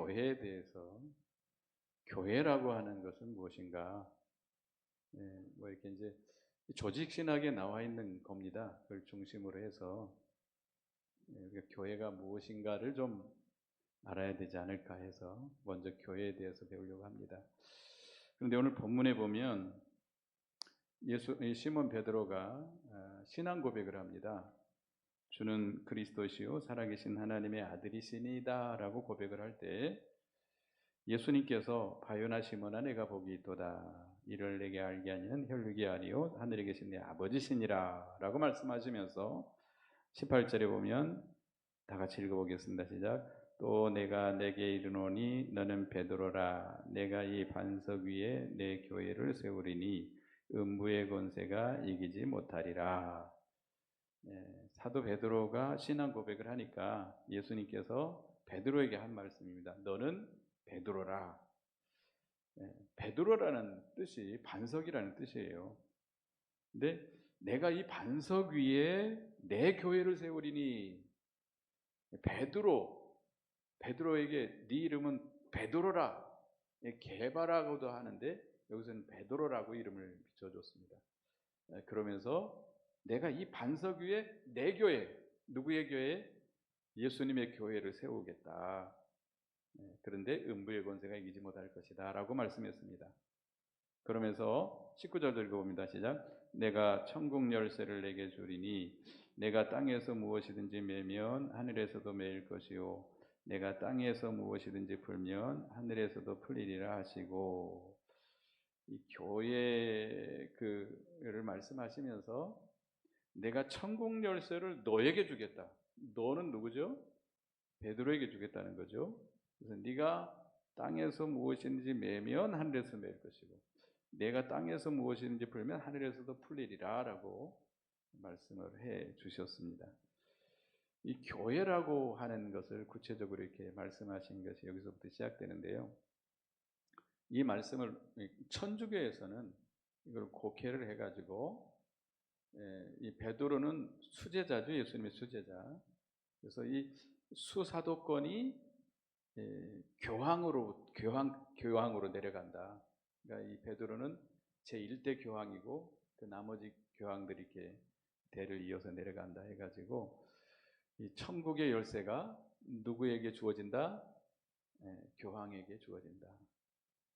교회에 대해서 교회라고 하는 것은 무엇인가? 뭐 이렇게 이제 조직 신학에 나와 있는 겁니다. 그걸 중심으로 해서 우리가 교회가 무엇인가를 좀 알아야 되지 않을까 해서 먼저 교회에 대해서 배우려고 합니다. 그런데 오늘 본문에 보면 시몬 베드로가 신앙 고백을 합니다. 주는 그리스도시요 살아계신 하나님의 아들이시니다라고 고백을 할 때 예수님께서 바요나 시몬아 내가 복이 있도다 이를 내게 알게 하니는 혈육이 아니요 하늘에 계신 내 아버지시니라 라고 말씀하시면서 18절에 보면 다 같이 읽어보겠습니다. 시작. 또 내가 내게 이르노니 너는 베드로라 내가 이 반석 위에 내 교회를 세우리니 음부의 권세가 이기지 못하리라. 사도 베드로가 신앙 고백을 하니까 예수님께서 베드로에게 한 말씀입니다. 너는 베드로라. 베드로라는 뜻이 반석이라는 뜻이에요. 근데 내가 이 반석 위에 내 교회를 세우리니 베드로에게 네 이름은 베드로라. 게바라고도 하는데 여기서는 베드로라고 이름을 붙여줬습니다. 그러면서 내가 이 반석 위에 내 교회, 누구의 교회? 예수님의 교회를 세우겠다. 그런데 음부의 권세가 이기지 못할 것이다 라고 말씀했습니다. 그러면서 19절도 읽어봅니다. 시작. 내가 천국 열쇠를 내게 주리니 내가 땅에서 무엇이든지 매면 하늘에서도 매일 것이요 내가 땅에서 무엇이든지 풀면 하늘에서도 풀리리라 하시고 이 교회 그를 말씀하시면서 내가 천국 열쇠를 너에게 주겠다. 너는 누구죠? 베드로에게 주겠다는 거죠. 그래서 네가 땅에서 무엇인지 매면 하늘에서 매일 것이고 내가 땅에서 무엇인지 풀면 하늘에서도 풀리리라 라고 말씀을 해 주셨습니다. 이 교회라고 하는 것을 구체적으로 이렇게 말씀하신 것이 여기서부터 시작되는데요. 이 말씀을 천주교에서는 이걸 곡해를 해가지고 이 베드로는 수제자죠. 예수님의 수제자. 그래서 이 수사도권이 교황으로 내려간다. 그러니까 이 베드로는 제1대 교황이고 그 나머지 교황들이 이렇게 대를 이어서 내려간다 해가지고 이 천국의 열쇠가 누구에게 주어진다? 교황에게 주어진다.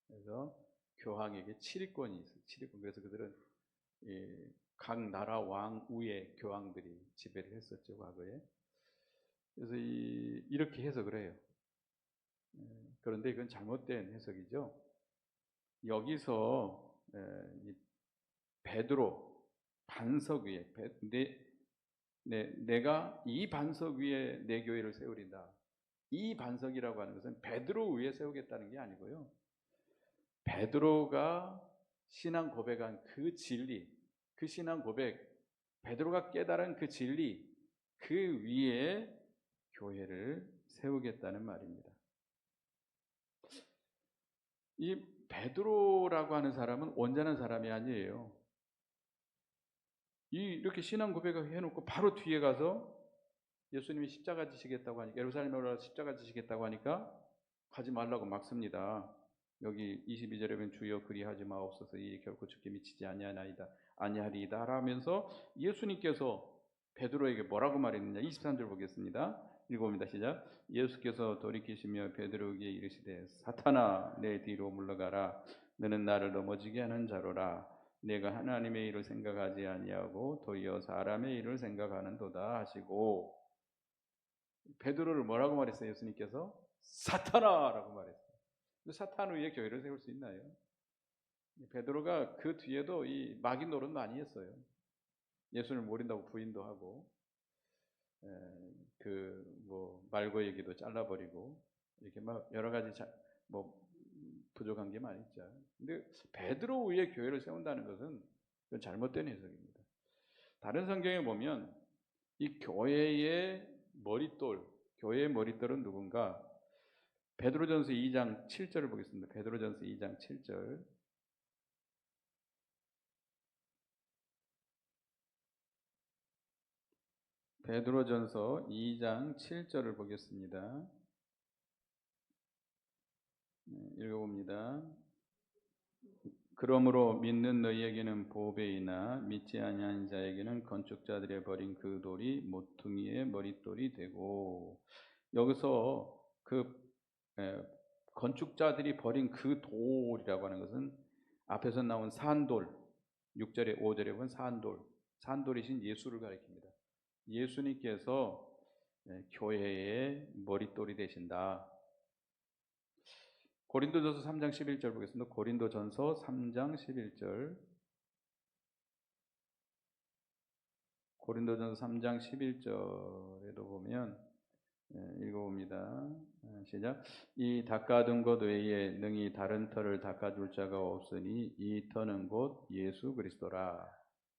그래서 교황에게 치리권이 있어요. 치리권. 그래서 그들은 각 나라 왕 위에 교황들이 지배를 했었죠, 과거에. 그래서 이렇게 해석을 해요. 그런데 이건 잘못된 해석이죠. 여기서 이 베드로 반석 위에 내가 이 반석 위에 내 교회를 세우린다. 이 반석이라고 하는 것은 베드로 위에 세우겠다는 게 아니고요. 베드로가 신앙 고백한 그 진리, 그 신앙 고백, 베드로가 깨달은 그 진리, 그 위에 교회를 세우겠다는 말입니다. 이 베드로라고 하는 사람은 온전한 사람이 아니에요. 이렇게 신앙 고백을 해놓고 바로 뒤에 가서 예수님이 십자가 지시겠다고 하니까 예루살렘에 올라가서 십자가 지시겠다고 하니까 가지 말라고 막습니다. 여기 22절에 보면 주여 그리하지 마옵소서 이 결코 죽게 미치지 아니하리이다 하면서 예수님께서 베드로에게 뭐라고 말했느냐 23절 보겠습니다. 읽어봅니다. 시작. 예수께서 돌이키시며 베드로에게 이르시되 사탄아 내 뒤로 물러가라 너는 나를 넘어지게 하는 자로라 내가 하나님의 일을 생각하지 아니하고 도리어 사람의 일을 생각하는도다 하시고 베드로를 뭐라고 말했어요? 예수님께서 사탄아라고 말했어요. 사탄 위에 교회를 세울 수 있나요? 베드로가 그 뒤에도 이 마귀 노릇 많이 했어요. 예수를 모른다고 부인도 하고, 말고 얘기도 잘라버리고 이렇게 막 여러 가지 부족한 게 많이 있죠. 근데 베드로 위에 교회를 세운다는 것은 그건 잘못된 해석입니다. 다른 성경에 보면 이 교회의 머릿돌은 누군가? 베드로전서 2장 7절을 보겠습니다. 베드로전서 2장 7절. 베드로전서 2장 7절을 보겠습니다. 읽어봅니다. 그러므로 믿는 너희에게는 보배이나 믿지 아니하는 자에게는 건축자들의 버린 그 돌이 모퉁이의 머릿돌이 되고, 여기서 건축자들이 버린 그 돌이라고 하는 것은 앞에서 나온 산돌, 6절에 5절에 보면 산돌이신 예수를 가리킵니다. 예수님께서 교회의 머릿돌이 되신다. 고린도전서 3장 11절 보겠습니다. 고린도전서 3장 11절. 고린도전서 3장 11절에도 보면 읽어봅니다. 시작. 이 닦아둔 것 외에 능히 다른 터를 닦아줄 자가 없으니 이 터는 곧 예수 그리스도라.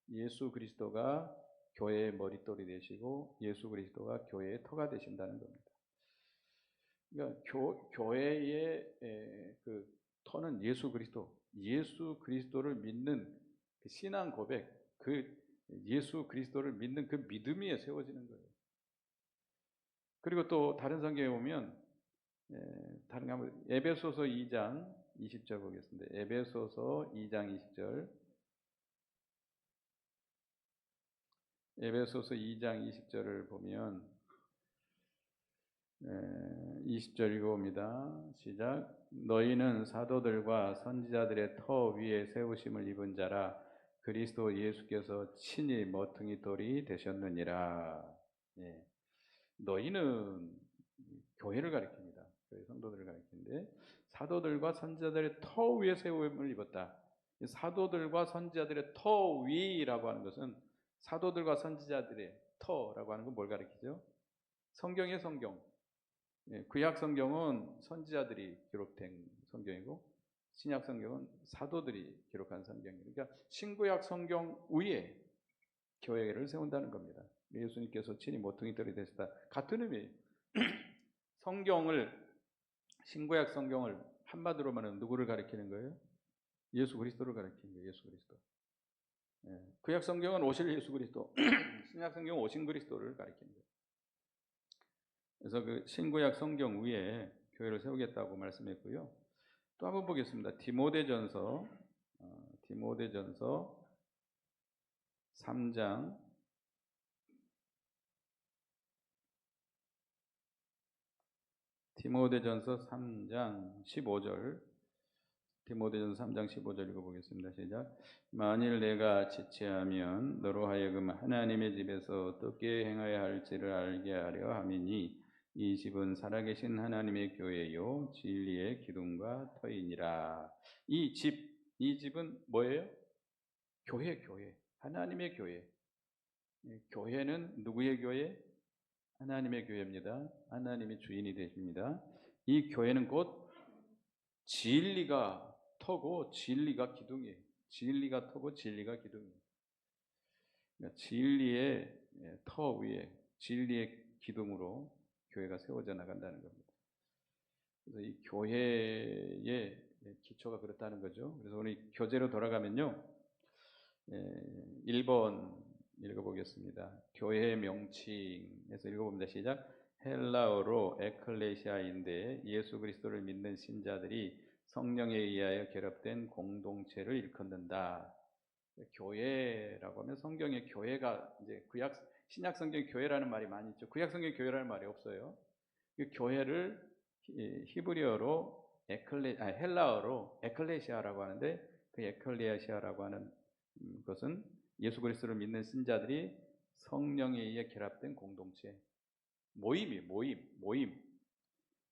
예수 그리스도가 교회의 머릿돌이 되시고 예수 그리스도가 교회의 터가 되신다는 겁니다. 그러니까 교회의 그 터는 예수 그리스도를 믿는 그 신앙 고백, 그 예수 그리스도를 믿는 그 믿음 위에 세워지는 거예요. 그리고 또 다른 성경에 보면 다른 거 한번 에베소서 2장 20절 보겠습니다. 에베소서 2장 20절. 에베소서 2장 20절을 보면 20절 읽어봅니다. 시작. 너희는 사도들과 선지자들의 터 위에 세우심을 입은 자라 그리스도 예수께서 친히 머퉁이 돌이 되셨느니라. 예. 너희는 교회를 가리킵니다. 교회 성도들을 가리키는데 사도들과 선지자들의 터 위에 세움을 입었다. 사도들과 선지자들의 터 위라고 하는 것은 사도들과 선지자들의 터라고 하는 건 뭘 가리키죠? 성경의 성경. 구약 성경은 선지자들이 기록된 성경이고 신약 성경은 사도들이 기록한 성경이에요. 그러니까 신구약 성경 위에 교회를 세운다는 겁니다. 예수님께서 친히 모퉁이 돌이 되시다. 같은 의미예요. 신구약 성경을 한마디로 말하면 누구를 가리키는 거예요? 예수 그리스도를 가리키는 거예요. 예수 그리스도. 구약 성경은 오실 예수 그리스도, 신약 성경은 오신 그리스도를 가리키는 거예요. 그래서 그 신구약 성경 위에 교회를 세우겠다고 말씀했고요. 또 한번 보겠습니다. 디모데전서 3장 15절. 디모데전서 3장 15절 읽어보겠습니다. 시작. 만일 내가 지체하면 너로 하여금 하나님의 집에서 어떻게 행하여야 할지를 알게 하려 함이니 이 집은 살아계신 하나님의 교회요 진리의 기둥과 터이니라. 이 집은 뭐예요? 교회. 하나님의 교회. 교회는 누구의 교회? 하나님의 교회입니다. 하나님이 주인이 되십니다. 이 교회는 곧 진리가 터고 진리가 기둥이에요. 진리가 터고 진리가 기둥이에요. 그러니까 진리의 터 위에 진리의 기둥으로 교회가 세워져 나간다는 겁니다. 그래서 이 교회의 기초가 그렇다는 거죠. 그래서 오늘 교재로 돌아가면요. 1번 읽어보겠습니다. 교회의 명칭에서 읽어봅니다. 시작. 헬라어로 에클레시아인데 예수 그리스도를 믿는 신자들이 성령에 의하여 결합된 공동체를 일컫는다. 교회라고 하면 성경의 교회가 이제 신약 성경 교회라는 말이 많이 있죠. 구약 성경 교회라는 말이 없어요. 그 교회를 히브리어로 헬라어로 에클레시아라고 하는데 그 에클레시아라고 하는 것은 예수 그리스도를 믿는 신자들이 성령에 의해 결합된 공동체, 모임.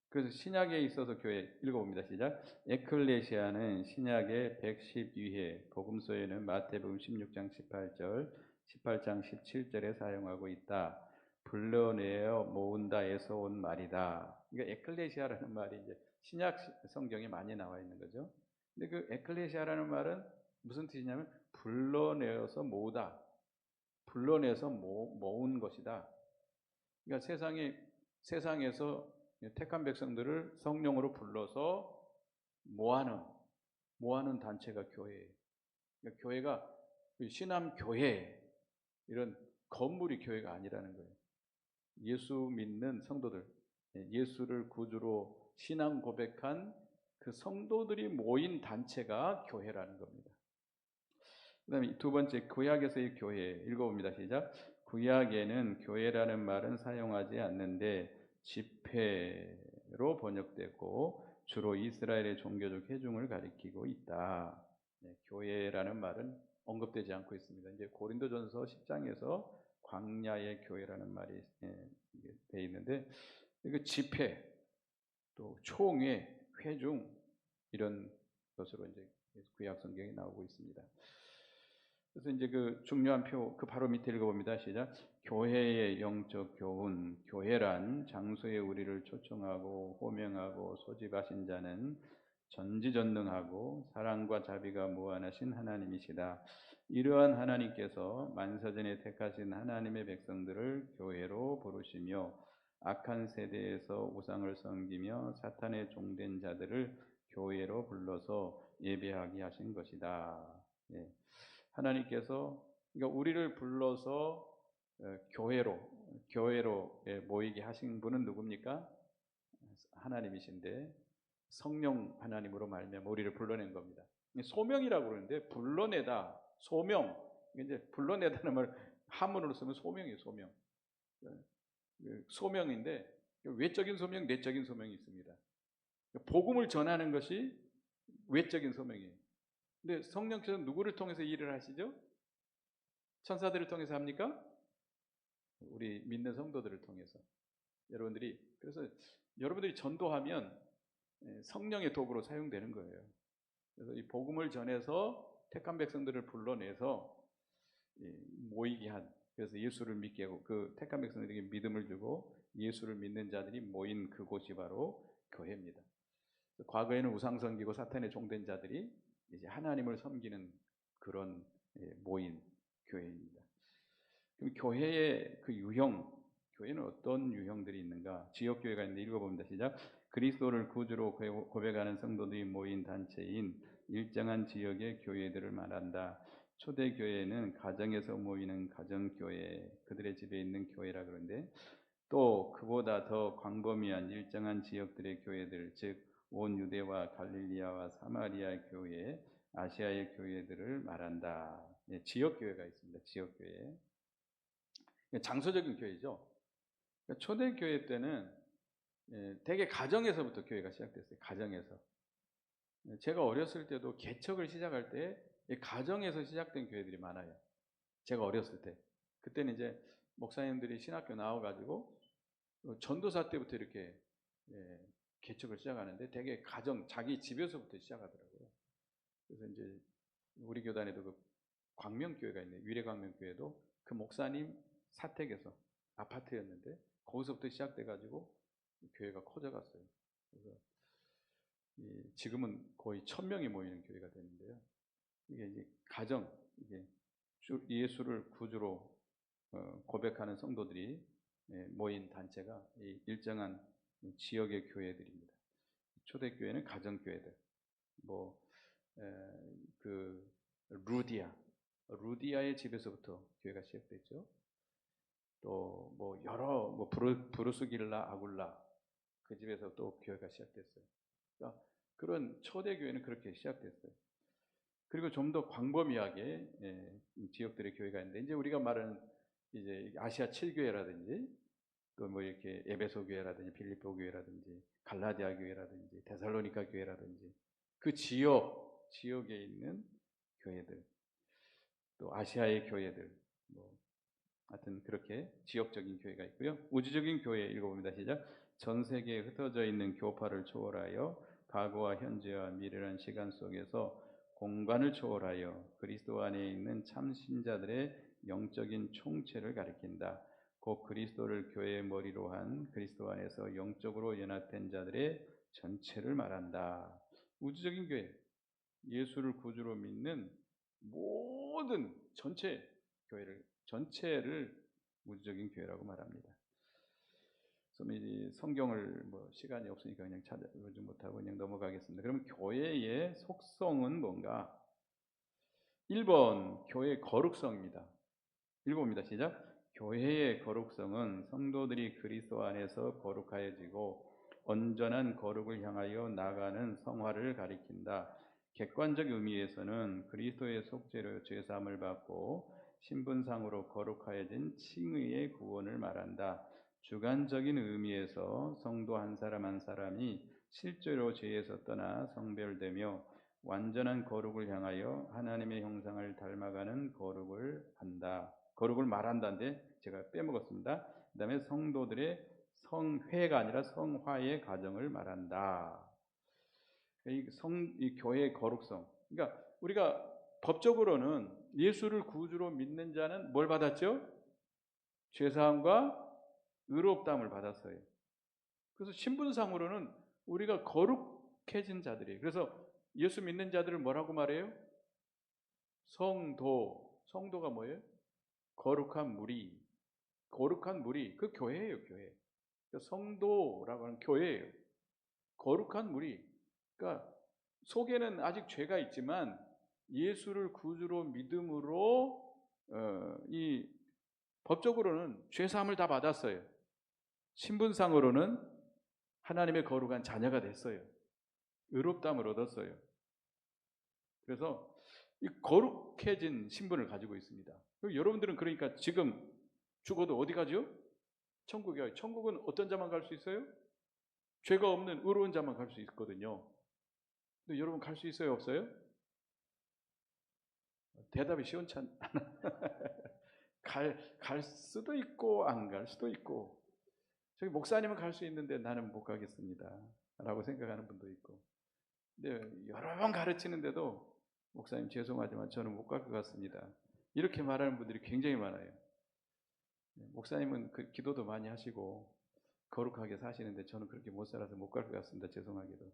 그래서 신약에 있어서 교회 읽어봅니다. 시작. 에클레시아는 신약의 112회, 복음서에는 마태복음 16장 18절, 18장 17절에 사용하고 있다. 불러내어 모은다에서 온 말이다. 그러니까 에클레시아라는 말이 이제 신약 성경에 많이 나와 있는 거죠. 근데 그 에클레시아라는 말은 무슨 뜻이냐면 불러내어서 모으다. 불러내서 모은 것이다. 그러니까 세상에서 택한 백성들을 성령으로 불러서 모아는 단체가 교회예요. 그러니까 교회가 신암교회 이런 건물이 교회가 아니라는 거예요. 예수 믿는 성도들, 예수를 구주로 신앙 고백한 그 성도들이 모인 단체가 교회라는 겁니다. 그다음에 두 번째, 구약에서의 교회 읽어봅니다. 시작. 구약에는 교회라는 말은 사용하지 않는데 집회로 번역되고 주로 이스라엘의 종교적 회중을 가리키고 있다. 교회라는 말은 언급되지 않고 있습니다. 이제 고린도전서 10장에서 광야의 교회라는 말이 되어 있는데, 이거 집회, 또 총회, 회중 이런 것으로 이제 구약 성경에 나오고 있습니다. 그래서 이제 그 중요한 표, 그 바로 밑에 읽어봅니다. 시작. 교회의 영적 교훈. 교회란 장소에 우리를 초청하고 호명하고 소집하신 자는 전지전능하고 사랑과 자비가 무한하신 하나님이시다. 이러한 하나님께서 만사전에 택하신 하나님의 백성들을 교회로 부르시며 악한 세대에서 우상을 섬기며 사탄의 종된 자들을 교회로 불러서 예배하게 하신 것이다. 예. 하나님께서, 그러니까 우리를 불러서 교회로 모이게 하신 분은 누굽니까? 하나님이신데 성령 하나님으로 말미암아 우리를 불러낸 겁니다. 소명이라고 그러는데 불러내다, 소명. 이제 불러내다는 말 한문으로 쓰면 소명이에요. 소명. 소명인데 외적인 소명, 내적인 소명이 있습니다. 복음을 전하는 것이 외적인 소명이에요. 근데 성령께서 누구를 통해서 일을 하시죠? 천사들을 통해서 합니까? 우리 믿는 성도들을 통해서. 그래서 여러분들이 전도하면 성령의 도구로 사용되는 거예요. 그래서 이 복음을 전해서 택한 백성들을 불러내서 모이게 한, 그래서 예수를 믿게 하고 그 택한 백성들에게 믿음을 주고 예수를 믿는 자들이 모인 그곳이 바로 교회입니다. 과거에는 우상 섬기고 사탄에 종된 자들이 이제 하나님을 섬기는 그런 모인 교회입니다. 그럼 교회의 그 유형, 교회는 어떤 유형들이 있는가? 지역 교회가 있는데 읽어봅니다. 시작. 그리스도를 구주로 고백하는 성도들이 모인 단체인 일정한 지역의 교회들을 말한다. 초대 교회는 가정에서 모이는 가정교회, 그들의 집에 있는 교회라 그러는데, 또 그보다 더 광범위한 일정한 지역들의 교회들, 즉 온 유대와 갈릴리아와 사마리아 교회, 아시아의 교회들을 말한다. 지역 교회가 있습니다. 지역 교회. 장소적인 교회죠. 초대 교회 때는 대개 가정에서부터 교회가 시작됐어요. 가정에서. 제가 어렸을 때도 개척을 시작할 때 가정에서 시작된 교회들이 많아요. 제가 어렸을 때. 그때는 이제 목사님들이 신학교 나와가지고 전도사 때부터 이렇게 개척을 시작하는데 되게 가정, 자기 집에서부터 시작하더라고요. 그래서 이제 우리 교단에도 그 광명교회가 있네요. 위례광명교회도 그 목사님 사택에서, 아파트였는데 거기서부터 시작돼가지고 교회가 커져갔어요. 그래서 지금은 거의 1000명이 모이는 교회가 되는데요. 이게 이제 가정, 이게 예수를 구주로 고백하는 성도들이 모인 단체가 이 일정한 지역의 교회들입니다. 초대교회는 가정교회들, 그 루디아의 집에서부터 교회가 시작됐죠. 또 브루스길라 아굴라, 그 집에서 또 교회가 시작됐어요. 그러니까 그런 초대교회는 그렇게 시작됐어요. 그리고 좀 더 광범위하게 지역들의 교회가 있는데, 이제 우리가 말하는 이제 아시아 7교회라든지 또 뭐 이렇게 에베소 교회라든지 빌립보 교회라든지 갈라디아 교회라든지 데살로니가 교회라든지 그 지역에 있는 교회들, 또 아시아의 교회들, 하여튼 그렇게 지역적인 교회가 있고요. 우주적인 교회 읽어봅니다. 시작. 전 세계에 흩어져 있는 교파를 초월하여 과거와 현재와 미래라는 시간 속에서 공간을 초월하여 그리스도 안에 있는 참 신자들의 영적인 총체를 가리킨다. 곧 그리스도를 교회의 머리로 한 그리스도 안에서 영적으로 연합된 자들의 전체를 말한다. 우주적인 교회, 예수를 구주로 믿는 모든 전체를 우주적인 교회라고 말합니다. 성경을 시간이 없으니까 그냥 찾아보지 못하고 그냥 넘어가겠습니다. 그럼 교회의 속성은 뭔가? 1번, 교회의 거룩성입니다. 읽어봅니다. 시작. 교회의 거룩성은 성도들이 그리스도 안에서 거룩하여지고 온전한 거룩을 향하여 나가는 성화를 가리킨다. 객관적 의미에서는 그리스도의 속죄로 죄사함을 받고 신분상으로 거룩하여진 칭의의 구원을 말한다. 주관적인 의미에서 성도 한 사람 한 사람이 실제로 죄에서 떠나 성별되며 완전한 거룩을 향하여 하나님의 형상을 닮아가는 거룩을 한다. 거룩을 말한다인데 제가 빼먹었습니다. 그 다음에 성도들의 성회가 아니라 성화의 과정을 말한다. 이 교회의 거룩성. 그러니까 우리가 법적으로는 예수를 구주로 믿는 자는 뭘 받았죠? 죄사함과 의롭다함을 받았어요. 그래서 신분상으로는 우리가 거룩해진 자들이에요. 그래서 예수 믿는 자들을 뭐라고 말해요? 성도. 성도가 뭐예요? 거룩한 무리. 거룩한 무리. 그 교회예요, 교회. 성도라고 하는 교회예요. 거룩한 무리. 그러니까 속에는 아직 죄가 있지만 예수를 구주로 믿음으로 이 법적으로는 죄사함을 다 받았어요. 신분상으로는 하나님의 거룩한 자녀가 됐어요. 의롭다함을 얻었어요. 그래서 이 거룩해진 신분을 가지고 있습니다. 여러분들은 그러니까 지금 죽어도 어디 가죠? 천국이요. 천국은 어떤 자만 갈 수 있어요? 죄가 없는 의로운 자만 갈 수 있거든요. 근데 여러분 갈 수 있어요? 없어요? 대답이 시원치 않아. 갈 수도 있고 안 갈 수도 있고, 저기 목사님은 갈 수 있는데 나는 못 가겠습니다 라고 생각하는 분도 있고, 근데 여러 번 가르치는데도 목사님 죄송하지만 저는 못 갈 것 같습니다 이렇게 말하는 분들이 굉장히 많아요. 목사님은 그 기도도 많이 하시고 거룩하게 사시는데 저는 그렇게 못 살아서 못 갈 것 같습니다. 죄송하게도.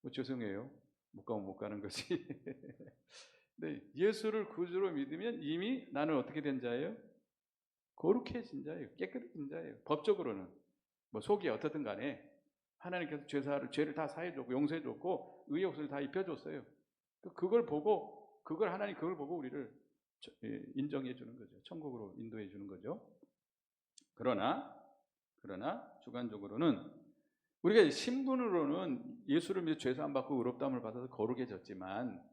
뭐 죄송해요. 못 가면 못 가는 거지. 근데 예수를 구주로 믿으면 이미 나는 어떻게 된 자예요? 거룩해진 자예요. 깨끗해진 자예요. 법적으로는 뭐 속이 어떻든 간에 하나님께서 죄를 다 사해줬고 용서해줬고 의의 옷을 다 입혀줬어요. 그걸 보고 하나님 그걸 보고 우리를 인정해 주는 거죠. 천국으로 인도해 주는 거죠. 그러나 주관적으로는 우리가 신분으로는 예수를 믿어 죄사함 받고 의롭다함을 받아서 거룩해졌지만,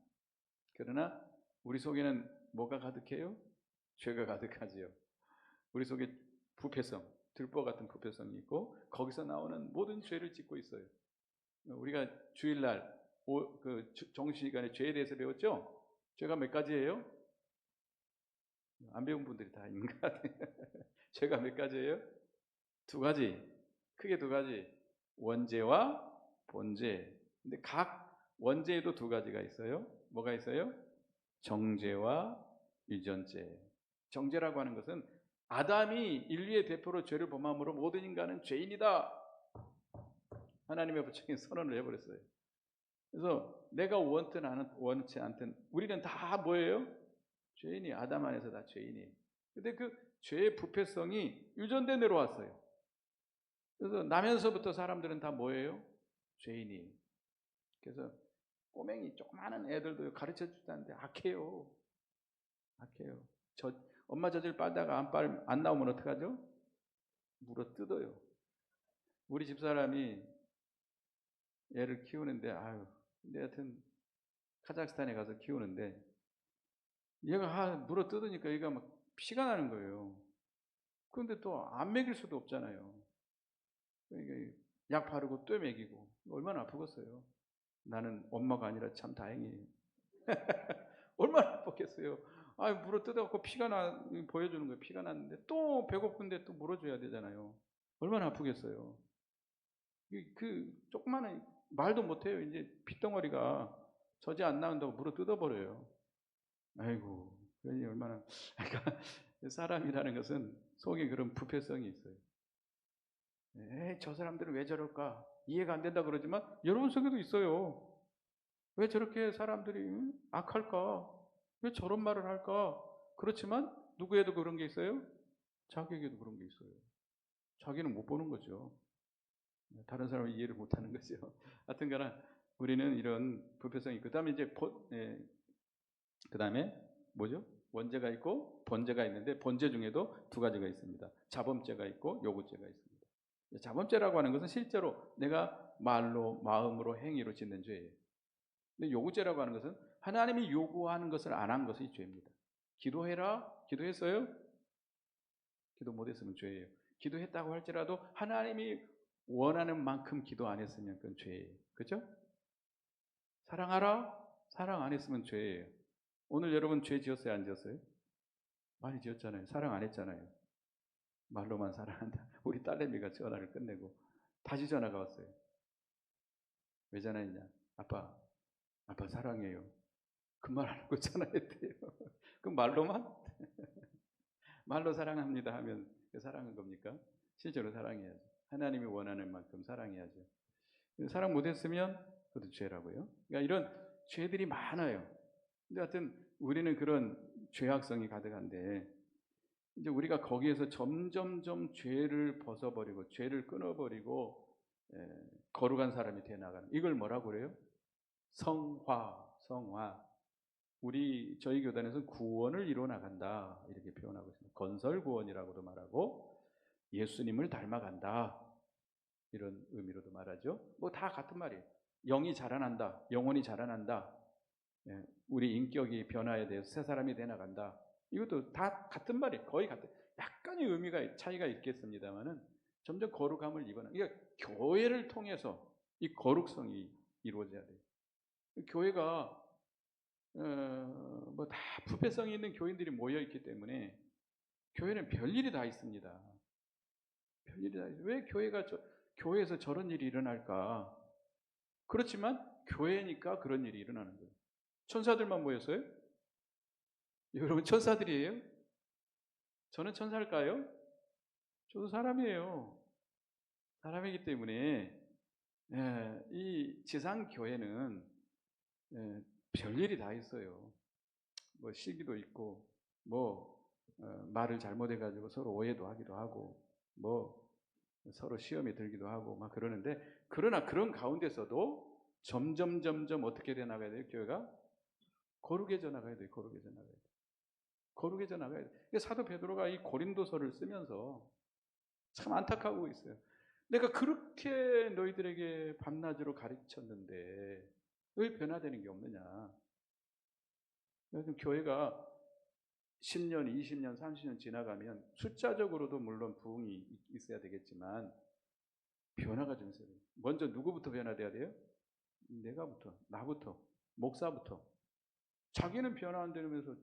그러나 우리 속에는 뭐가 가득해요? 죄가 가득하지요. 우리 속에 부패성, 들보 같은 부패성이 있고 거기서 나오는 모든 죄를 짓고 있어요. 우리가 주일날 정시간에 죄에 대해서 배웠죠? 죄가 몇 가지예요? 안 배운 분들이 다 있는 것 같아요. 죄가 몇 가지예요? 두 가지. 크게 두 가지. 원죄와 본죄. 근데 각 원죄에도 두 가지가 있어요. 뭐가 있어요? 정죄와 유전죄. 정죄라고 하는 것은 아담이 인류의 대표로 죄를 범함으로 모든 인간은 죄인이다. 하나님의 부처님 선언을 해버렸어요. 그래서 내가 원치 않든 우리는 다 뭐예요? 죄인이, 아담 안에서 다 죄인이에요. 근데 그 죄의 부패성이 유전돼 내려왔어요. 그래서 나면서부터 사람들은 다 뭐예요? 죄인이에요. 그래서 꼬맹이 조그마한 애들도 가르쳐 주다는데 악해요. 엄마 젖을 빨다가 안 나오면 어떡하죠? 물어 뜯어요. 우리 집사람이 애를 키우는데 근데 하여튼 카자흐스탄에 가서 키우는데 얘가 물어 뜯으니까 얘가 막 피가 나는 거예요. 그런데 또 안 먹일 수도 없잖아요. 그러니까 약 바르고 또 먹이고 얼마나 아프겠어요. 나는 엄마가 아니라 참 다행이에요. 얼마나 아팠겠어요. 물어 뜯어갖고 보여주는 거예요. 피가 났는데 또 배고픈데 또 물어줘야 되잖아요. 얼마나 아프겠어요. 조그마한 말도 못해요. 이제 핏덩어리가 젖이 안 나온다고 물어 뜯어버려요. 아이고, 그러니 얼마나. 그러니까 사람이라는 것은 속에 그런 부패성이 있어요. 저 사람들은 왜 저럴까? 이해가 안 된다 그러지만 여러분 속에도 있어요. 왜 저렇게 사람들이 악할까? 왜 저런 말을 할까? 그렇지만 누구에도 그런 게 있어요? 자기에게도 그런 게 있어요. 자기는 못 보는 거죠. 다른 사람은 이해를 못 하는 거죠. 하여튼간에 우리는 이런 부패성이 있고, 그 다음에 뭐죠? 원죄가 있고 본죄가 있는데 본죄 중에도 두 가지가 있습니다. 자범죄가 있고 요구죄가 있습니다. 자범죄라고 하는 것은 실제로 내가 말로, 마음으로, 행위로 짓는 죄예요. 근데 요구죄라고 하는 것은 하나님이 요구하는 것을 안 한 것이 죄입니다. 기도해라. 기도했어요? 기도 못했으면 죄예요. 기도했다고 할지라도 하나님이 원하는 만큼 기도 안 했으면 그건 죄예요. 그렇죠? 사랑하라. 사랑 안 했으면 죄예요. 오늘 여러분 죄 지었어요? 안 지었어요? 많이 지었잖아요. 사랑 안 했잖아요. 말로만 사랑한다. 우리 딸내미가 전화를 끝내고 다시 전화가 왔어요. 왜 전화했냐? 아빠 사랑해요. 그 말 안 하고 전화했대요. 그럼 말로만? 말로 사랑합니다 하면 그 사랑한 겁니까? 실제로 사랑해야죠. 하나님이 원하는 만큼 사랑해야죠. 사랑 못했으면 그것도 죄라고요. 그러니까 이런 죄들이 많아요. 근데 하여튼 우리는 그런 죄악성이 가득한데 이제 우리가 거기에서 점점점 죄를 벗어버리고 죄를 끊어버리고 거룩한 사람이 되어 나가는 이걸 뭐라고 그래요? 성화. 저희 교단에서는 구원을 이루어 나간다 이렇게 표현하고 있습니다. 건설 구원이라고도 말하고 예수님을 닮아간다 이런 의미로도 말하죠. 뭐 다 같은 말이에요. 영이 자라난다, 영혼이 자라난다, 우리 인격이 변화에 대해서 새 사람이 돼 나간다. 이것도 다 같은 말이에요. 거의 같은. 약간의 의미가 차이가 있겠습니다만은 점점 거룩함을 입어나. 그러니까 교회를 통해서 이 거룩성이 이루어져야 돼요. 교회가 뭐 다 부패성이 있는 교인들이 모여 있기 때문에 교회는 별일이 다 있습니다. 별일이 다 있어요. 왜 교회에서 저런 일이 일어날까? 그렇지만 교회니까 그런 일이 일어나는 거예요. 천사들만 모였어요? 여러분 천사들이에요? 저는 천사일까요? 저도 사람이에요. 사람이기 때문에 이 지상 교회는 별일이 다 있어요. 뭐 시기도 있고, 뭐 말을 잘못해가지고 서로 오해도 하기도 하고, 뭐 서로 시험에 들기도 하고 막 그러는데 그러나 그런 가운데서도 점점 어떻게 돼 나가야 돼요? 교회가 거룩해져 나가야 돼요. 거룩해져 나가야 돼요. 거룩해져 나가야 돼요. 사도 베드로가 이 고린도서를 쓰면서 참 안타까워 있어요. 내가 그렇게 너희들에게 밤낮으로 가르쳤는데 왜 변화되는 게 없느냐. 요즘 교회가 10년, 20년, 30년 지나가면 숫자적으로도 물론 부흥이 있어야 되겠지만 변화가 좀 있어야 돼요. 먼저 누구부터 변화돼야 돼요? 내가부터, 나부터, 목사부터. 자기는 변화 안 되면서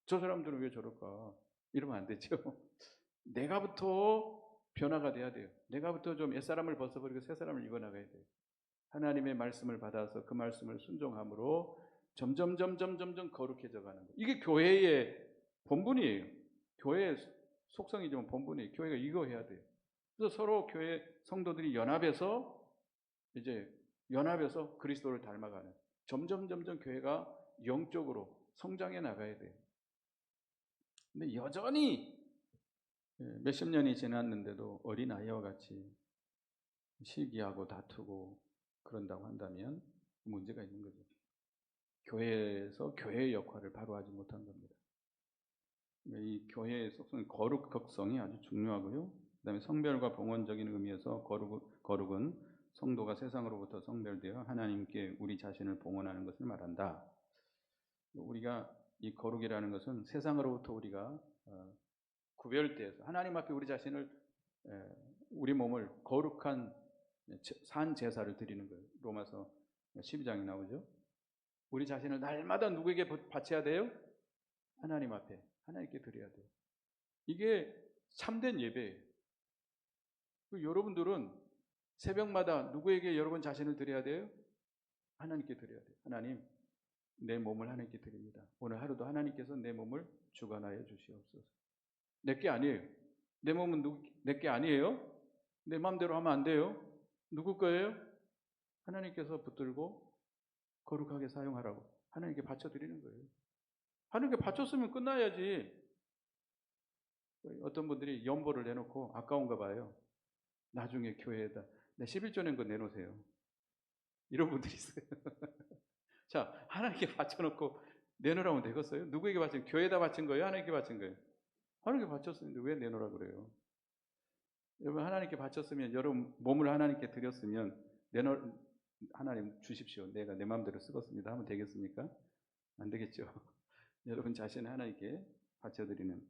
저 사람들은 왜 저럴까? 이러면 안 되죠. 내가부터 변화가 돼야 돼요. 내가부터 좀 옛사람을 벗어버리고 새사람을 입어나가야 돼요. 하나님의 말씀을 받아서 그 말씀을 순종함으로 점점 거룩해져 가는 거예요. 이게 교회의 본분이에요. 교회의 속성이지만 본분이에요. 교회가 이거 해야 돼요. 그래서 서로 교회 성도들이 연합해서 그리스도를 닮아가는 점점 교회가 영적으로 성장해 나가야 돼요. 근데 여전히 몇십 년이 지났는데도 어린아이와 같이 시기하고 다투고 그런다고 한다면 문제가 있는 거죠. 교회에서 교회의 역할을 바로 하지 못한 겁니다. 이 교회의 속성, 거룩성이 아주 중요하고요. 그다음에 성별과 봉헌적인 의미에서 거룩은 성도가 세상으로부터 성별되어 하나님께 우리 자신을 봉헌하는 것을 말한다. 우리가 이 거룩이라는 것은 세상으로부터 우리가 구별돼서 하나님 앞에 우리 자신을 우리 몸을 거룩한 산 제사를 드리는 거예요. 로마서 12장에 나오죠. 우리 자신을 날마다 누구에게 바쳐야 돼요? 하나님 앞에, 하나님께 드려야 돼요. 이게 참된 예배예요. 여러분들은 새벽마다 누구에게 여러분 자신을 드려야 돼요? 하나님께 드려야 돼요. 하나님, 내 몸을 하나님께 드립니다. 오늘 하루도 하나님께서 내 몸을 주관하여 주시옵소서. 내게 아니에요. 내 몸은 내게 아니에요. 내 마음대로 하면 안 돼요. 누구 거예요? 하나님께서 붙들고 거룩하게 사용하라고 하나님께 바쳐드리는 거예요. 하나님께 바쳤으면 끝나야지. 어떤 분들이 연보를 내놓고 아까운가 봐요. 나중에 교회에다 내 11조 낸 거 내놓으세요. 이런 분들이 있어요. 자, 하나님께 바쳐놓고 내놓으라면 되겠어요? 누구에게 바친 거예요? 교회에다 바친 거예요? 하나님께 바친 거예요? 하나님께 바쳤는데 왜 내놓으라 그래요? 여러분 하나님께 바쳤으면, 여러분 몸을 하나님께 드렸으면 하나님 주십시오, 내가 내 마음대로 쓰겠습니다 하면 되겠습니까? 안 되겠죠. 여러분 자신을 하나님께 바쳐드리는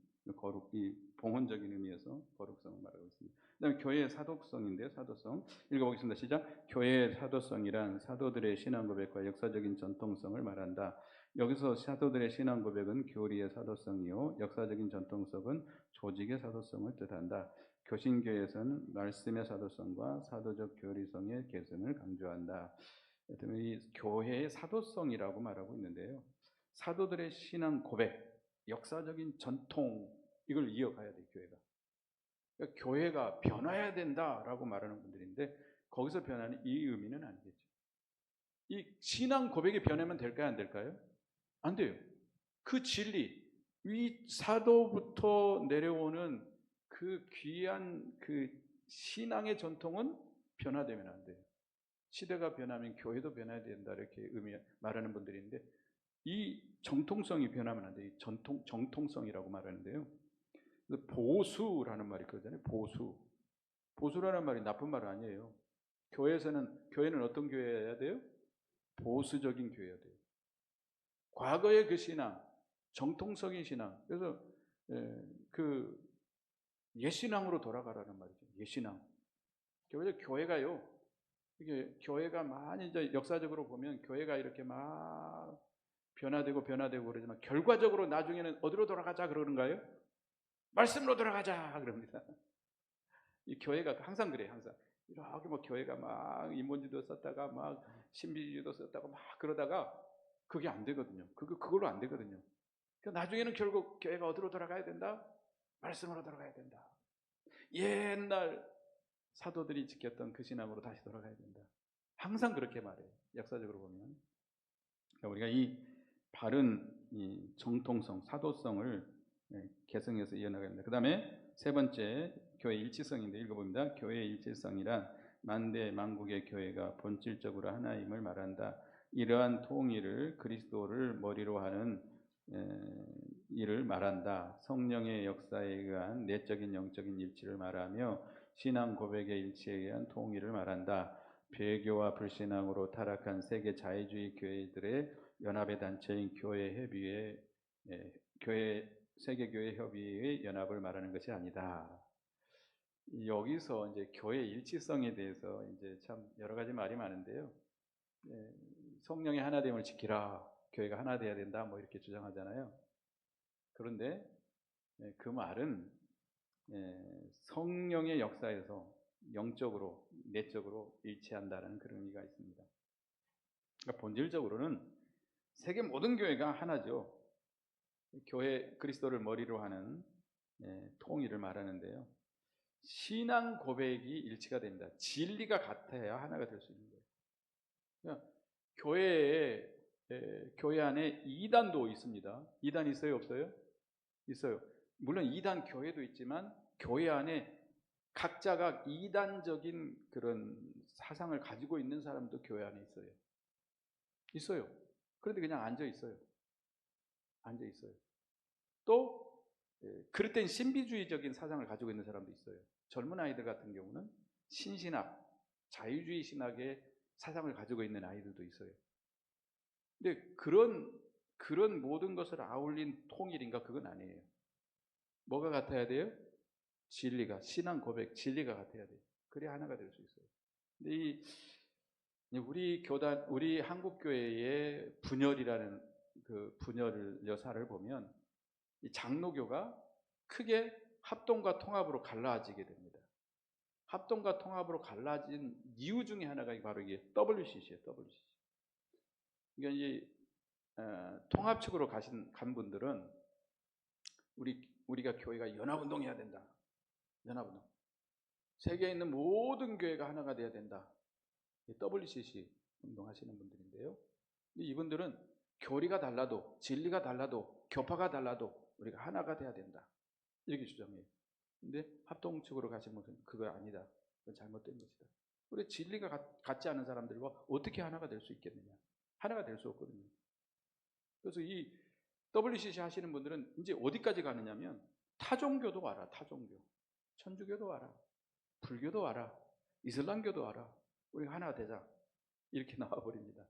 이 봉헌적인 의미에서 거룩성을 말하고 있습니다. 그다음에 교회의 사도성인데요. 사도성 읽어보겠습니다. 시작. 교회의 사도성이란 사도들의 신앙 고백과 역사적인 전통성을 말한다. 여기서 사도들의 신앙 고백은 교리의 사도성이요, 역사적인 전통성은 조직의 사도성을 뜻한다. 교신교에서는 말씀의 사도성과 사도적 교리성의 개선을 강조한다. 그다음에 이 교회의 사도성이라고 말하고 있는데요. 사도들의 신앙 고백, 역사적인 전통, 이걸 이어가야 돼요, 교회가. 그러니까 교회가 변화해야 된다라고 말하는 분들인데, 거기서 변하는 이 의미는 아니겠죠. 이 신앙 고백이 변하면 될까요, 안 될까요? 안 돼요. 그 진리, 위 사도부터 내려오는 그 귀한 그 신앙의 전통은 변화되면 안 돼요. 시대가 변하면 교회도 변해야 된다, 이렇게 말하는 분들인데, 이 정통성이 변하면 안 돼요. 정통성이라고 말하는데요. 보수라는 말이 있거든요. 보수라는 말이 나쁜 말 아니에요. 교회는 어떤 교회여야 돼요? 보수적인 교회여야 돼요. 과거의 그 신앙, 정통성인 신앙. 그래서 그 옛신앙으로 돌아가라는 말이죠. 옛신앙. 교회가요. 이게 교회가 많이 이제 역사적으로 보면 교회가 이렇게 막 변화되고 그러지만 결과적으로 나중에는 어디로 돌아가자 그러는가요? 말씀으로 돌아가자 그럽니다. 이 교회가 항상 그래요. 항상 이렇게 뭐 교회가 막 인본주의도 썼다가 막 신비주의도 썼다가 막 그러다가 그게 안 되거든요. 그걸로 안 되거든요. 그러니까 나중에는 결국 교회가 어디로 돌아가야 된다? 말씀으로 돌아가야 된다. 옛날 사도들이 지켰던 그 신앙으로 다시 돌아가야 된다. 항상 그렇게 말해요. 역사적으로 보면. 그러니까 우리가 이 바른 이 정통성, 사도성을 개성해서 이어나가야 합니다. 그 다음에 세 번째, 교회 일치성인데 읽어봅니다. 교회의 일치성이란 만대 만국의 교회가 본질적으로 하나임을 말한다. 이러한 통일을 그리스도를 머리로 하는 일을 말한다. 성령의 역사에 의한 내적인 영적인 일치를 말하며 신앙 고백의 일치에 의한 통일을 말한다. 배교와 불신앙으로 타락한 세계 자유주의 교회들의 연합의 단체인 세계교회 협의회의 연합을 말하는 것이 아니다. 여기서 이제 교회 일치성에 대해서 이제 참 여러 가지 말이 많은데요. 성령의 하나됨을 지키라, 교회가 하나 돼야 된다, 뭐 이렇게 주장하잖아요. 그런데 그 말은 성령의 역사에서 영적으로, 내적으로 일치한다는 그런 의미가 있습니다. 그러니까 본질적으로는 세계 모든 교회가 하나죠. 그리스도를 머리로 하는 통일을 말하는데요. 신앙 고백이 일치가 됩니다. 진리가 같아야 하나가 될 수 있는 거예요. 그러니까 교회 안에 이단도 있습니다. 이단 있어요, 없어요? 있어요. 물론 이단 교회도 있지만 교회 안에 각자가 이단적인 그런 사상을 가지고 있는 사람도 교회 안에 있어요. 그런데 그냥 앉아 있어요. 또 그럴 땐 신비주의적인 사상을 가지고 있는 사람도 있어요. 젊은 아이들 같은 경우는 신신학, 자유주의 신학의 사상을 가지고 있는 아이들도 있어요. 근데 그런 모든 것을 아울린 통일인가? 그건 아니에요. 뭐가 같아야 돼요? 진리가, 신앙 고백, 진리가 같아야 돼요. 그래야 하나가 될 수 있어요. 근데 우리 한국 교회의 분열이라는 그 분열 여사를 보면 이 장로교가 크게 합동과 통합으로 갈라지게 됩니다. 합동과 통합으로 갈라진 이유 중에 하나가 바로 이게 WCC예요. WCC. 그러니까 이제 통합 측으로 간 분들은 우리가 교회가 연합운동해야 된다. 연합운동. 세계에 있는 모든 교회가 하나가 돼야 된다. WCC 운동하시는 분들인데요. 이분들은 교리가 달라도, 진리가 달라도, 교파가 달라도 우리가 하나가 돼야 된다. 이렇게 주장해요. 근데 합동 측으로 가신 분은 그거 아니다. 그건 잘못된 것이다. 우리 진리가 같지 않은 사람들과 어떻게 하나가 될 수 있겠느냐? 하나가 될 수 없거든요. 그래서 이 WCC 하시는 분들은 이제 어디까지 가느냐면 타종교도 와라. 타종교. 천주교도 와라. 불교도 와라, 이슬람교도 와라, 우리 하나 되자, 이렇게 나와버립니다.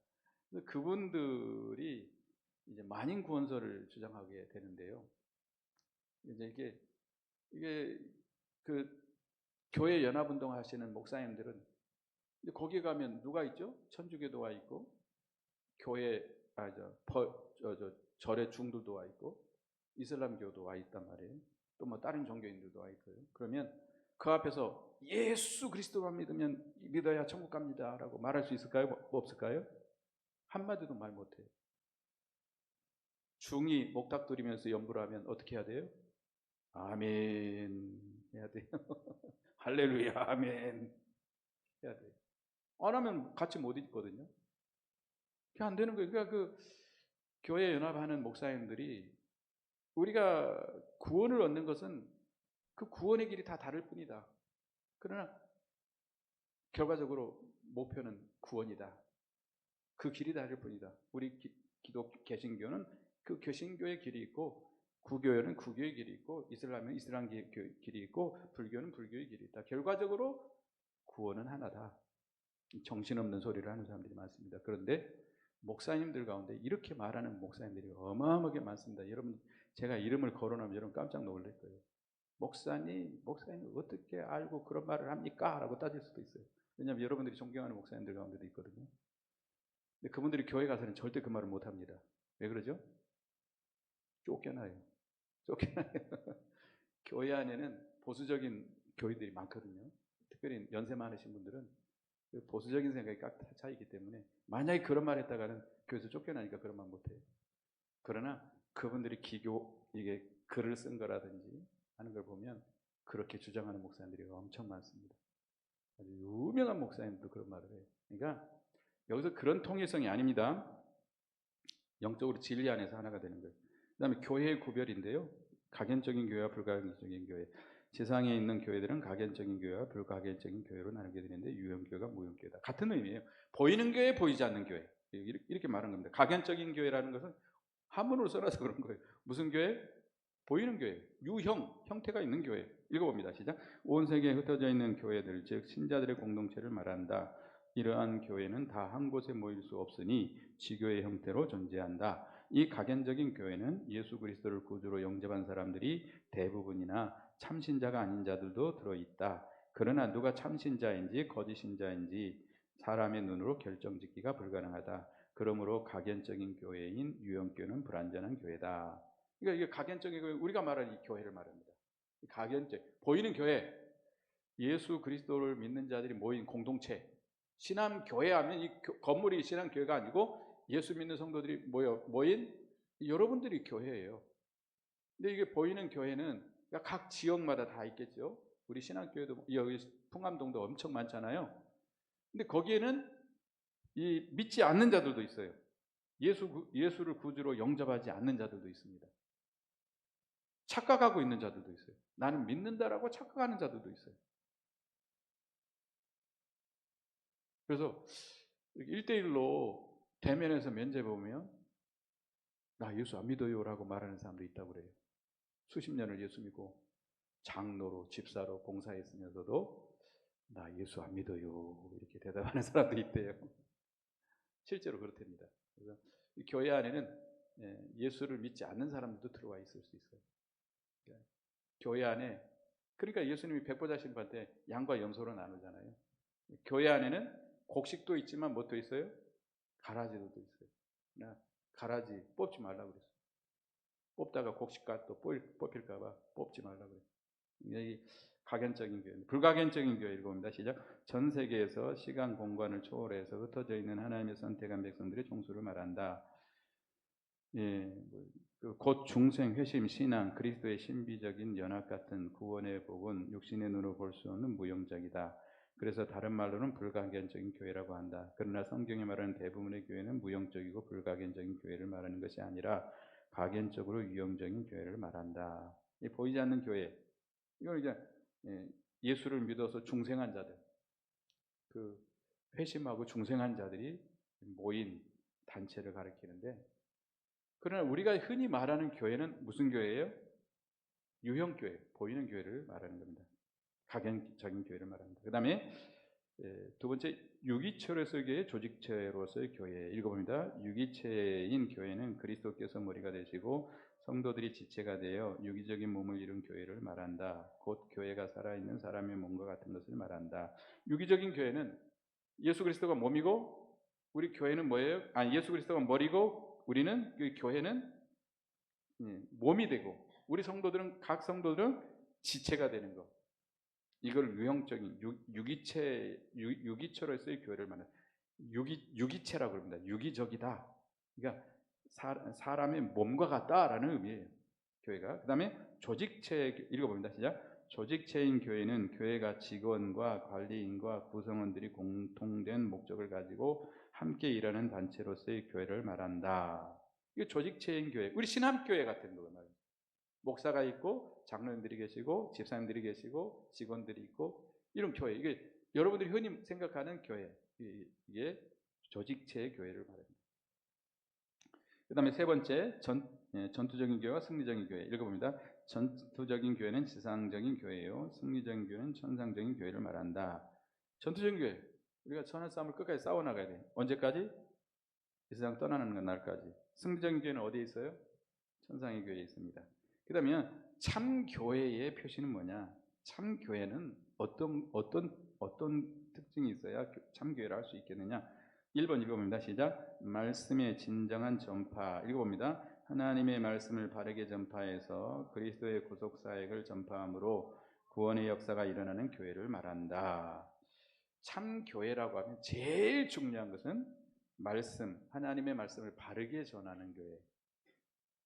그분들이 이제 만인 구원설을 주장하게 되는데요. 이제 이게 그 교회 연합운동 하시는 목사님들은 거기 가면 누가 있죠? 천주교도 와 있고, 교회 절의 중들도 와 있고, 이슬람교도 와 있단 말이에요. 또 뭐 다른 종교인들도 와 있고요. 그러면 그 앞에서 예수 그리스도만 믿어야 천국 갑니다라고 말할 수 있을까요? 없을까요? 한마디도 말 못해요. 중이 목탁드리면서 연부를 하면 어떻게 해야 돼요? 아멘 해야 돼요. 할렐루야 아멘 해야 돼요. 안 하면 같이 못 있거든요. 그게 안 되는 거예요. 그러니까 그 교회 연합하는 목사님들이 우리가 구원을 얻는 것은 그 구원의 길이 다 다를 뿐이다. 그러나 결과적으로 목표는 구원이다. 그 길이 다를 뿐이다. 우리 개신교는 그 개신교의 길이 있고, 구교회는 구교의 길이 있고, 이슬람은 이슬람 길이 있고, 불교는 불교의 길이 있다. 결과적으로 구원은 하나다. 정신없는 소리를 하는 사람들이 많습니다. 그런데 목사님들 가운데 이렇게 말하는 목사님들이 어마어마하게 많습니다. 여러분, 제가 이름을 거론하면 여러분 깜짝 놀랄 거예요. 목사님 어떻게 알고 그런 말을 합니까? 라고 따질 수도 있어요. 왜냐하면 여러분들이 존경하는 목사님들 가운데도 있거든요. 근데 그분들이 교회 가서는 절대 그 말을 못 합니다. 왜 그러죠? 쫓겨나요. 교회 안에는 보수적인 교인들이 많거든요. 특별히 연세 많으신 분들은 보수적인 생각이 꽉 차 있기 때문에 만약에 그런 말 했다가는 교회에서 쫓겨나니까 그런 말 못해요. 그러나 그분들이 이게 글을 쓴 거라든지 하는 걸 보면 그렇게 주장하는 목사님들이 엄청 많습니다. 아주 유명한 목사님도 그런 말을 해요. 그러니까 여기서 그런 통일성이 아닙니다. 영적으로 진리 안에서 하나가 되는 거예요. 그 다음에 교회의 구별인데요. 각연적인 교회와 불가견적인 교회. 세상에 있는 교회들은 각연적인 교회와 불가견적인 교회로 나누게 되는데 유형교회가 무형교회다. 같은 의미예요. 보이는 교회, 보이지 않는 교회. 이렇게 말하는 겁니다. 각연적인 교회라는 것은 한문으로 써놔서 그런 거예요. 무슨 교회? 보이는 교회. 형태가 있는 교회. 읽어봅니다. 시작. 온 세계에 흩어져 있는 교회들, 즉 신자들의 공동체를 말한다. 이러한 교회는 다 한 곳에 모일 수 없으니 지교의 형태로 존재한다. 이 각연적인 교회는 예수 그리스도를 구주로 영접한 사람들이 대부분이나 참신자가 아닌 자들도 들어있다. 그러나 누가 참신자인지 거짓신자인지 사람의 눈으로 결정짓기가 불가능하다. 그러므로 각연적인 교회인 유형교회는 불완전한 교회다. 그러니까 이게 각연적인 교회, 우리가 말하는 이 교회를 말합니다. 각연적, 보이는 교회, 예수 그리스도를 믿는 자들이 모인 공동체. 신앙교회 하면 이 건물이 신앙교회가 아니고 예수 믿는 성도들이 모인 여러분들이 교회예요. 근데 이게 보이는 교회는 각 지역마다 다 있겠죠. 우리 신앙교회도 여기 풍암동도 엄청 많잖아요. 근데 거기에는 이 믿지 않는 자들도 있어요. 예수를 구주로 영접하지 않는 자들도 있습니다. 착각하고 있는 자들도 있어요. 나는 믿는다라고 착각하는 자들도 있어요. 그래서 1대1로 대면에서 면접 보면 나 예수 안 믿어요라고 말하는 사람도 있다고 그래요. 수십 년을 예수 믿고 장로로 집사로 봉사했으면서도 나 예수 안 믿어요 이렇게 대답하는 사람도 있대요. 실제로 그렇답니다. 그래서 이 교회 안에는 예수를 믿지 않는 사람들도 들어와 있을 수 있어요. 교회 안에, 그러니까 예수님이 백보자 신부 때 양과 염소로 나누잖아요. 교회 안에는 곡식도 있지만 뭣도 있어요? 가라지도 있어요. 나 가라지 뽑지 말라고 그랬어요. 뽑다가 곡식값도 뽑힐까봐 뽑지 말라고 그랬어요. 이 각연적인 교회, 불각연적인 교회 읽어봅니다. 시작. 전 세계에서 시간, 공간을 초월해서 흩어져 있는 하나님의 선택한 백성들의 종수를 말한다. 곧 중생, 회심, 신앙, 그리스도의 신비적인 연합 같은 구원의 복은 육신의 눈으로 볼 수 없는 무용적이다. 그래서 다른 말로는 불가견적인 교회라고 한다. 그러나 성경이 말하는 대부분의 교회는 무용적이고 불가견적인 교회를 말하는 것이 아니라 가견적으로 유형적인 교회를 말한다. 이 보이지 않는 교회, 이건 이제 예수를 믿어서 중생한 자들, 그 회심하고 중생한 자들이 모인 단체를 가리키는데, 그러나 우리가 흔히 말하는 교회는 무슨 교회예요? 유형교회, 보이는 교회를 말하는 겁니다. 각인적인 교회를 말합니다. 그 다음에 두 번째, 유기체로서의 교회, 조직체로서의 교회 읽어봅니다. 유기체인 교회는 그리스도께서 머리가 되시고 성도들이 지체가 되어 유기적인 몸을 이룬 교회를 말한다. 곧 교회가 살아있는 사람의 몸과 같은 것을 말한다. 유기적인 교회는 예수 그리스도가 몸이고 우리 교회는 뭐예요? 예수 그리스도가 머리고 우리는, 교회는 몸이 되고 우리 성도들은, 각 성도들은 지체가 되는 거. 이걸 유형적인 유기체로서의 교회를 말해요. 유기체라고 그럽니다. 유기적이다. 그러니까 사람의 몸과 같다라는 의미예요. 교회가. 그 다음에 조직체 읽어봅니다. 시작. 조직체인 교회는 교회가 직원과 관리인과 구성원들이 공통된 목적을 가지고 함께 일하는 단체로서의 교회를 말한다. 이게 조직체인 교회. 우리 신함교회 같은 거 말이에요. 목사가 있고 장로님들이 계시고 집사님들이 계시고 직원들이 있고 이런 교회. 이게 여러분들이 흔히 생각하는 교회. 이게 조직체의 교회를 말합니다. 그 다음에 세 번째, 전투적인 교회와 승리적인 교회 읽어봅니다. 전투적인 교회는 지상적인 교회예요. 승리적인 교회는 천상적인 교회를 말한다. 전투적인 교회, 우리가 선한 싸움을 끝까지 싸워나가야 돼요. 언제까지? 이 세상 떠나는 날까지. 승리적인 교회는 어디에 있어요? 천상의 교회에 있습니다. 그러면 참 교회의 표시는 뭐냐? 참 교회는 어떤 특징이 있어야 참 교회를 할 수 있겠느냐? 1번 읽어봅니다. 시작. 말씀의 진정한 전파. 읽어봅니다. 하나님의 말씀을 바르게 전파해서 그리스도의 구속 사역을 전파함으로 구원의 역사가 일어나는 교회를 말한다. 참 교회라고 하면 제일 중요한 것은 말씀, 하나님의 말씀을 바르게 전하는 교회.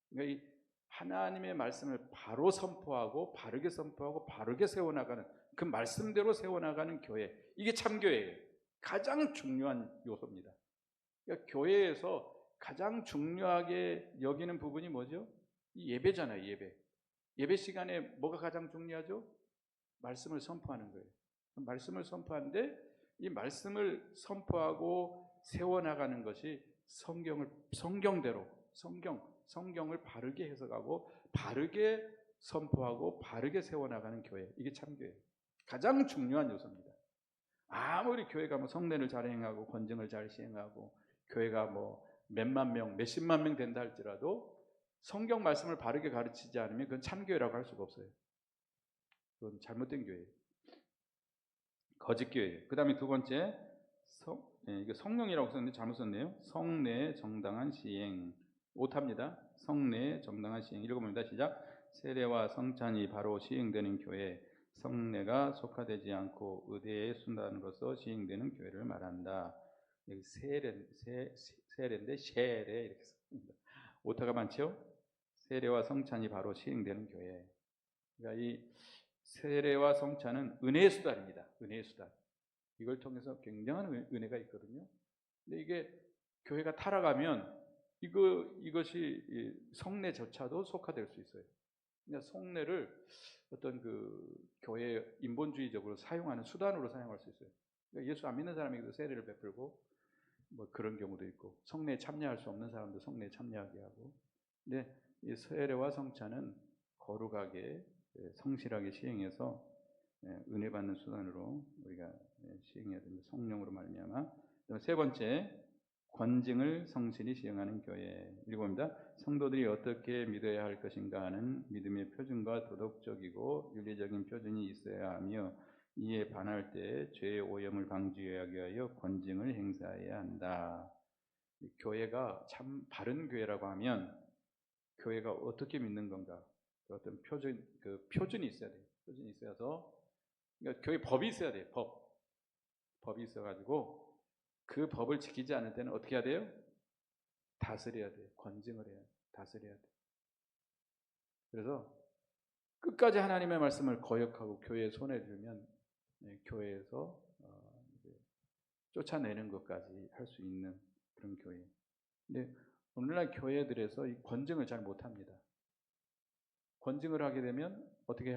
그러니까 이 하나님의 말씀을 바로 선포하고 바르게 세워나가는, 그 말씀대로 세워나가는 교회, 이게 참교회예요. 가장 중요한 요소입니다. 그러니까 교회에서 가장 중요하게 여기는 부분이 뭐죠? 이 예배잖아요. 예배 시간에 뭐가 가장 중요하죠? 말씀을 선포하는 거예요. 말씀을 선포하는데 이 말씀을 선포하고 세워나가는 것이 성경을 바르게 해석하고 바르게 선포하고 바르게 세워나가는 교회, 이게 참교회 가장 중요한 요소입니다. 아무리 교회가 성례를 잘 행하고 권증을 잘 시행하고 교회가 몇만 명, 몇십만 명 된다 할지라도 성경 말씀을 바르게 가르치지 않으면 그건 참교회라고 할 수가 없어요. 그건 잘못된 교회예요. 거짓교회예요. 그 다음에 두 번째, 이게 성령이라고 썼는데 잘못 썼네요. 성례의 정당한 시행. 오탑니다. 성례의 정당한 시행. 읽어봅니다. 시작. 세례와 성찬이 바로 시행되는 교회, 성례가 속화되지 않고 의대의 순단으로서 시행되는 교회를 말한다. 여기 세례인데 셰레 이렇게 씁니다. 오타가 많죠? 세례와 성찬이 바로 시행되는 교회. 그러니까 이 세례와 성찬은 은혜의 수단입니다. 은혜의 수단. 이걸 통해서 굉장한 은혜가 있거든요. 근데 이게 교회가 타락하면 이것이 성례조차도 속화될 수 있어요. 그러니까 성례를 어떤 교회 인본주의적으로 사용하는 수단으로 사용할 수 있어요. 그러니까 예수 안 믿는 사람에게도 세례를 베풀고 그런 경우도 있고, 성례에 참여할 수 없는 사람도 성례에 참여하게 하고. 근데 이 세례와 성찬은 거룩하게 성실하게 시행해서 은혜 받는 수단으로 우리가 시행해야 됩니다. 성령으로 말미암아. 세 번째, 권징을 성실히 시행하는 교회. 읽어봅니다. 성도들이 어떻게 믿어야 할 것인가 하는 믿음의 표준과 도덕적이고 윤리적인 표준이 있어야 하며, 이에 반할 때 죄의 오염을 방지하기 위하여 권징을 행사해야 한다. 교회가 참 바른 교회라고 하면 교회가 어떻게 믿는 건가, 어떤 표준이 있어야 돼요. 표준이 있어서, 그러니까 교회 법이 있어야 돼요. 법이 있어가지고 그 법을 지키지 않을 때는 어떻게 해야 돼요? 다스려야 돼요. 권징을 해야 돼요. 다스려야 돼요. 그래서 끝까지 하나님의 말씀을 거역하고 교회에 손에 들면 교회에서 쫓아내는 것까지 할 수 있는 그런 교회. 근데 오늘날 교회들에서 이 권징을 잘 못합니다. 권징을 하게 되면 어떻게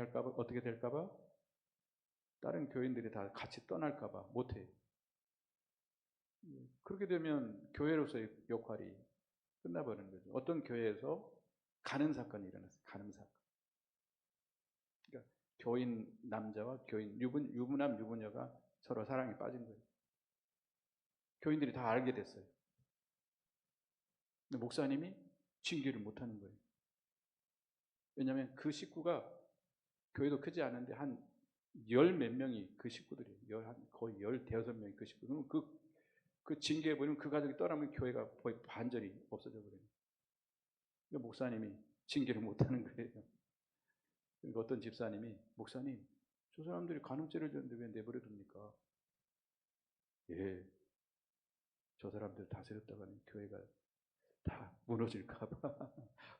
될까봐? 다른 교인들이 다 같이 떠날까봐 못해요. 그렇게 되면 교회로서의 역할이 끝나버리는 거죠. 어떤 교회에서 가는 사건이 일어났어요. 가는 사건. 그러니까 교인 남자와 교인 유부남 유부녀가 서로 사랑에 빠진 거예요. 교인들이 다 알게 됐어요. 근데 목사님이 징계를 못하는 거예요. 왜냐하면 그 식구가 교회도 크지 않은데 한 열 몇 명이 그 식구들이에요. 거의 15명이 그 식구. 그러면 그 징계해버리면 그 가족이 떠나면 교회가 거의 반절이 없어져 버려요. 그러니까 목사님이 징계를 못하는 거예요. 그러니까 어떤 집사님이 목사님 저 사람들이 간음죄를 졌는데 왜 내버려 둡니까? 예, 저 사람들 다스렸다가는 교회가 다 무너질까 봐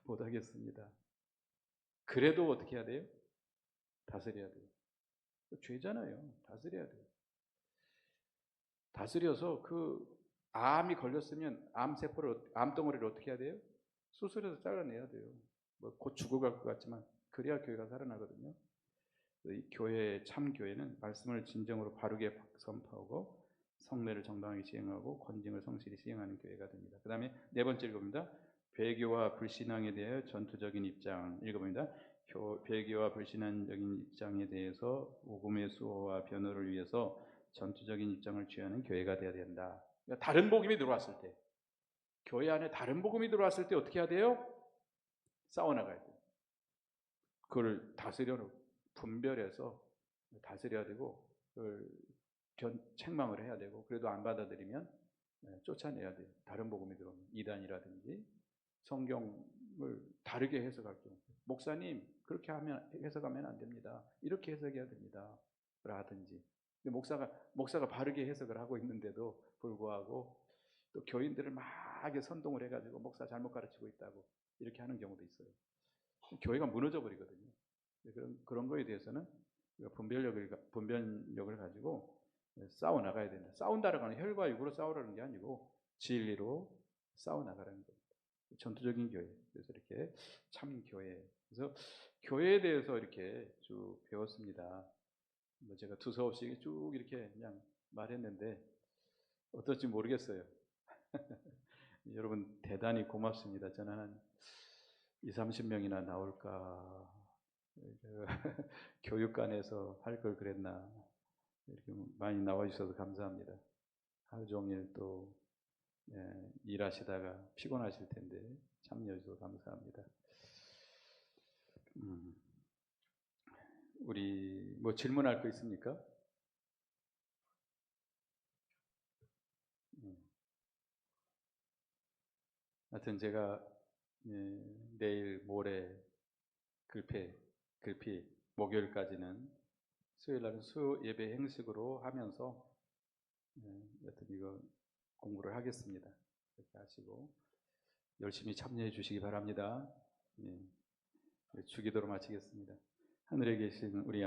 못하겠습니다. 그래도 어떻게 해야 돼요? 다스려야 돼요. 죄잖아요. 다스려야 돼요. 다스려서 그 암이 걸렸으면 암덩어리를 어떻게 해야 돼요? 수술해서 잘라내야 돼요. 뭐 곧 죽어갈 것 같지만 그래야 교회가 살아나거든요. 이 교회, 참 교회는 말씀을 진정으로 바르게 선포하고 성례를 정당하게 시행하고 권징을 성실히 시행하는 교회가 됩니다. 그 다음에 네 번째 읽어봅니다. 배교와 불신앙에 대해 전투적인 입장 읽어봅니다. 배교와 불신앙적인 입장에 대해서 복음의 수호와 변호를 위해서 전투적인 입장을 취하는 교회가 되어야 된다. 그러니까 다른 복음이 들어왔을 때, 교회 안에 다른 복음이 들어왔을 때 어떻게 해야 돼요? 싸워나가야 돼요. 그걸 다스려놓고 분별해서 다스려야 되고 그걸 책망을 해야 되고 그래도 안 받아들이면 쫓아내야 돼요. 다른 복음이 들어오면 이단이라든지 성경을 다르게 해석할 경우 목사님 그렇게 해석하면 안 됩니다. 이렇게 해석해야 됩니다. 라든지 목사가 바르게 해석을 하고 있는데도 불구하고 또 교인들을 막 선동을 해가지고 목사 잘못 가르치고 있다고 이렇게 하는 경우도 있어요. 교회가 무너져 버리거든요. 그런 거에 대해서는 분별력을 가지고 싸워 나가야 된다. 싸운다라는 건 혈과 육으로 싸우라는 게 아니고 진리로 싸워 나가라는 겁니다. 전투적인 교회. 그래서 이렇게 참 교회. 그래서 교회에 대해서 이렇게 쭉 배웠습니다. 제가 두서없이 쭉 이렇게 그냥 말했는데 어떨지 모르겠어요. 여러분 대단히 고맙습니다. 저는 한 20-30명이나 나올까 교육관에서 할 걸 그랬나 이렇게 많이 나와 주셔서 감사합니다. 하루 종일 또 일하시다가 피곤하실 텐데 참여해 주셔서 감사합니다. 우리 뭐 질문할 거 있습니까? 하여튼 제가 내일 모레 글피 목요일까지는 수요일 날은 예배 행식으로 하면서 여튼 이거 공부를 하겠습니다. 그렇게 하시고 열심히 참여해 주시기 바랍니다. 주기도로 마치겠습니다. 하늘에 계신 우리